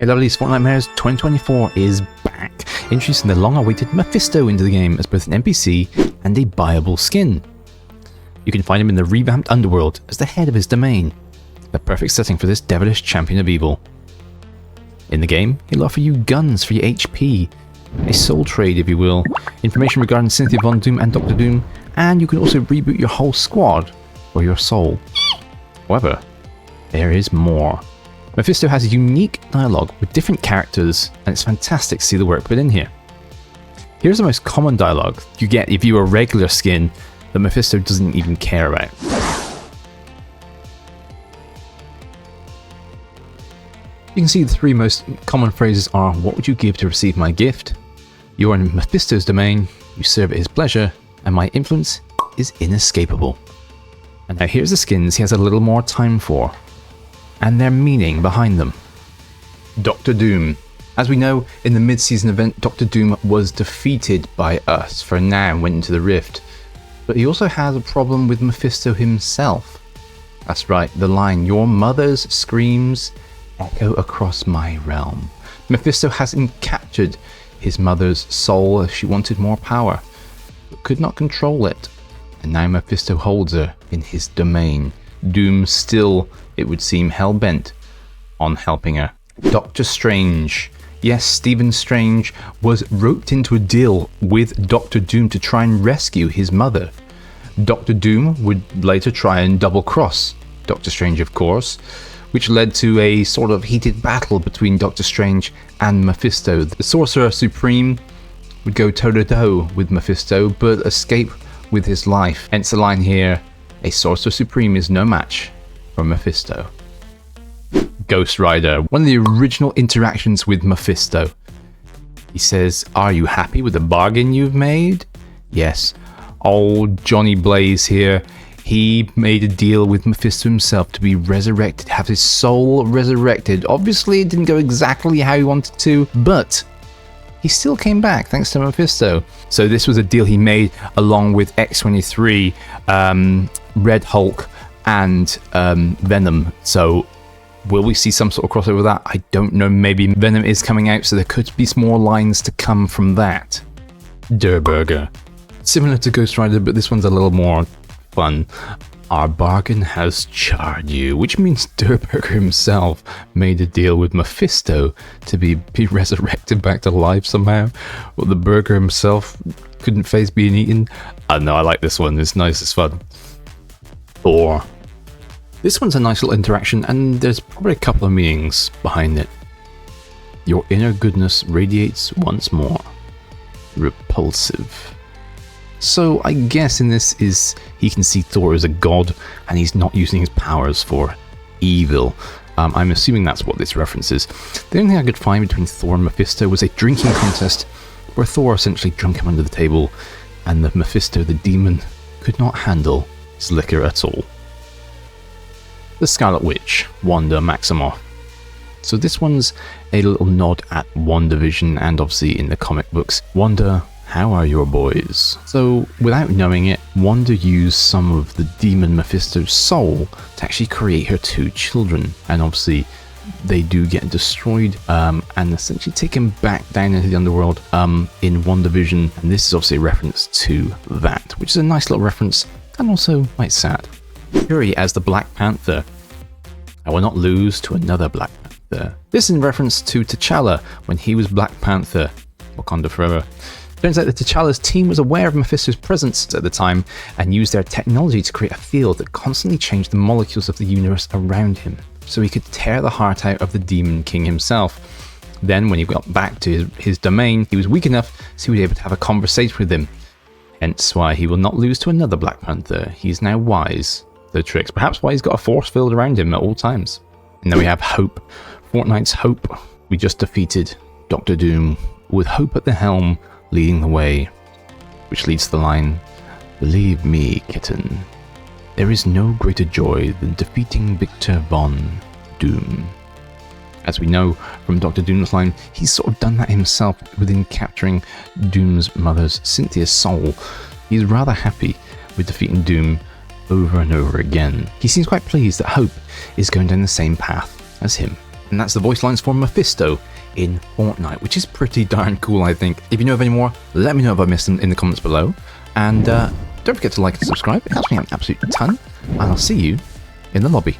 Hey lovelies, Fortnite Mares 2024 is back, introducing the long-awaited Mephisto into the game as both an NPC and a buyable skin. You can find him in the revamped underworld as the head of his domain, the perfect setting for this devilish champion of evil. In the game, he'll offer you guns for your HP, a soul trade if you will, information regarding Cynthia Von Doom and Dr. Doom, and you can also reboot your whole squad for your soul. However, there is more. Mephisto has unique dialogue with different characters, and it's fantastic to see the work put in here. Here's the most common dialogue you get if you're a regular skin that Mephisto doesn't even care about. You can see the three most common phrases are: what would you give to receive my gift? You are in Mephisto's domain, you serve at his pleasure, and my influence is inescapable. And now here's the skins he has a little more time for, and their meaning behind them. Dr. Doom. As we know, in the mid-season event, Dr. Doom was defeated by us for now and went into the Rift. But he also has a problem with Mephisto himself. That's right, the line, "Your mother's screams echo across my realm." Mephisto has captured his mother's soul as she wanted more power, but could not control it. And now Mephisto holds her in his domain. Doom still, it would seem, hell-bent on helping her. Doctor Strange. Yes, Stephen Strange was roped into a deal with Dr. Doom to try and rescue his mother. Dr. Doom would later try and double-cross Doctor Strange, of course, which led to a sort of heated battle between Doctor Strange and Mephisto. The Sorcerer Supreme would go toe-to-toe with Mephisto, but escape with his life. Hence the line here, "A Sorcerer Supreme is no match for Mephisto." Ghost Rider, one of the original interactions with Mephisto. He says, "Are you happy with the bargain you've made?" Yes, old Johnny Blaze here. He made a deal with Mephisto himself to be resurrected, have his soul resurrected. Obviously, it didn't go exactly how he wanted to, but he still came back thanks to Mephisto. So this was a deal he made along with X-23, Red Hulk, and Venom. So will we see some sort of crossover with that? I don't know. Maybe Venom is coming out, so there could be some more lines to come from that. Der Burger. Similar to Ghost Rider, but this one's a little more fun. "Our bargain has charred you," which means Der Burger himself made a deal with Mephisto to be resurrected back to life somehow. Well, the burger himself couldn't face being eaten. I don't know, I like this one. It's nice, it's fun. Thor. This one's a nice little interaction, and there's probably a couple of meanings behind it. "Your inner goodness radiates once more. Repulsive." So I guess in this is he can see Thor as a god, and he's not using his powers for evil. I'm assuming that's what this references. The only thing I could find between Thor and Mephisto was a drinking contest where Thor essentially drunk him under the table, and the Mephisto, the demon, could not handle his liquor at all. The Scarlet Witch, Wanda Maximoff. So this one's a little nod at WandaVision, and obviously in the comic books. Wanda, how are your boys? So without knowing it, Wanda used some of the demon Mephisto's soul to actually create her two children, and obviously they do get destroyed and essentially taken back down into the underworld in WandaVision, and this is obviously a reference to that, which is a nice little reference and also quite sad. Shuri as the Black Panther. "I will not lose to another Black Panther." This is in reference to T'Challa when he was Black Panther, Wakanda Forever. Turns out that T'Challa's team was aware of Mephisto's presence at the time and used their technology to create a field that constantly changed the molecules of the universe around him, so he could tear the heart out of the Demon King himself. Then, when he got back to his domain, he was weak enough so he was able to have a conversation with him. Hence why he will not lose to another Black Panther. He is now wise to the tricks. Perhaps why he's got a force field around him at all times. And then we have Hope. Fortnite's Hope. We just defeated Dr. Doom with Hope at the helm, leading the way, which leads to the line, "Believe me, kitten, there is no greater joy than defeating Victor Von Doom." As we know from Dr. Doom's line, he's sort of done that himself within capturing Doom's mother's, Cynthia's soul. He's rather happy with defeating Doom over and over again. He seems quite pleased that Hope is going down the same path as him. And that's the voice lines for Mephisto in Fortnite, which is pretty darn cool, I think. If you know of any more, let me know if I missed them in the comments below. And don't forget to like and subscribe, it helps me out an absolute ton. And I'll see you in the lobby.